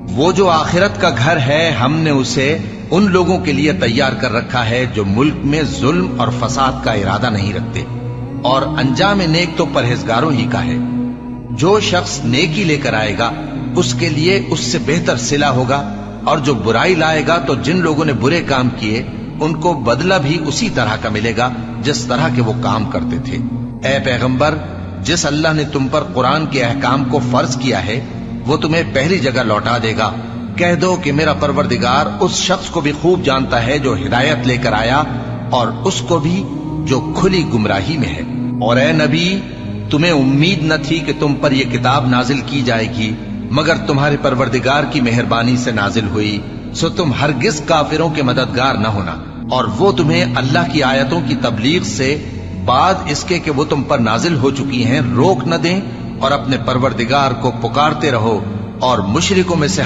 وہ جو آخرت کا گھر ہے ہم نے اسے ان لوگوں کے لیے تیار کر رکھا ہے جو ملک میں ظلم اور فساد کا ارادہ نہیں رکھتے، اور انجام نیک تو پرہیزگاروں ہی کا ہے۔ جو شخص نیکی لے کر آئے گا اس کے لیے اس سے بہتر صلہ ہوگا، اور جو برائی لائے گا تو جن لوگوں نے برے کام کیے ان کو بدلہ بھی اسی طرح کا ملے گا جس طرح کے وہ کام کرتے تھے۔ اے پیغمبر، جس اللہ نے تم پر قرآن کے احکام کو فرض کیا ہے وہ تمہیں پہلی جگہ لوٹا دے گا۔ کہہ دو کہ میرا پروردگار اس شخص کو بھی خوب جانتا ہے جو ہدایت لے کر آیا، اور اس کو بھی جو کھلی گمراہی میں ہے۔ اور اے نبی، تمہیں امید نہ تھی کہ تم پر یہ کتاب نازل کی جائے گی، مگر تمہارے پروردگار کی مہربانی سے نازل ہوئی، سو تم ہرگز کافروں کے مددگار نہ ہونا، اور وہ تمہیں اللہ کی آیتوں کی تبلیغ سے بعد اس کے کہ وہ تم پر نازل ہو چکی ہیں روک نہ دیں، اور اپنے پروردگار کو پکارتے رہو اور مشرکوں میں سے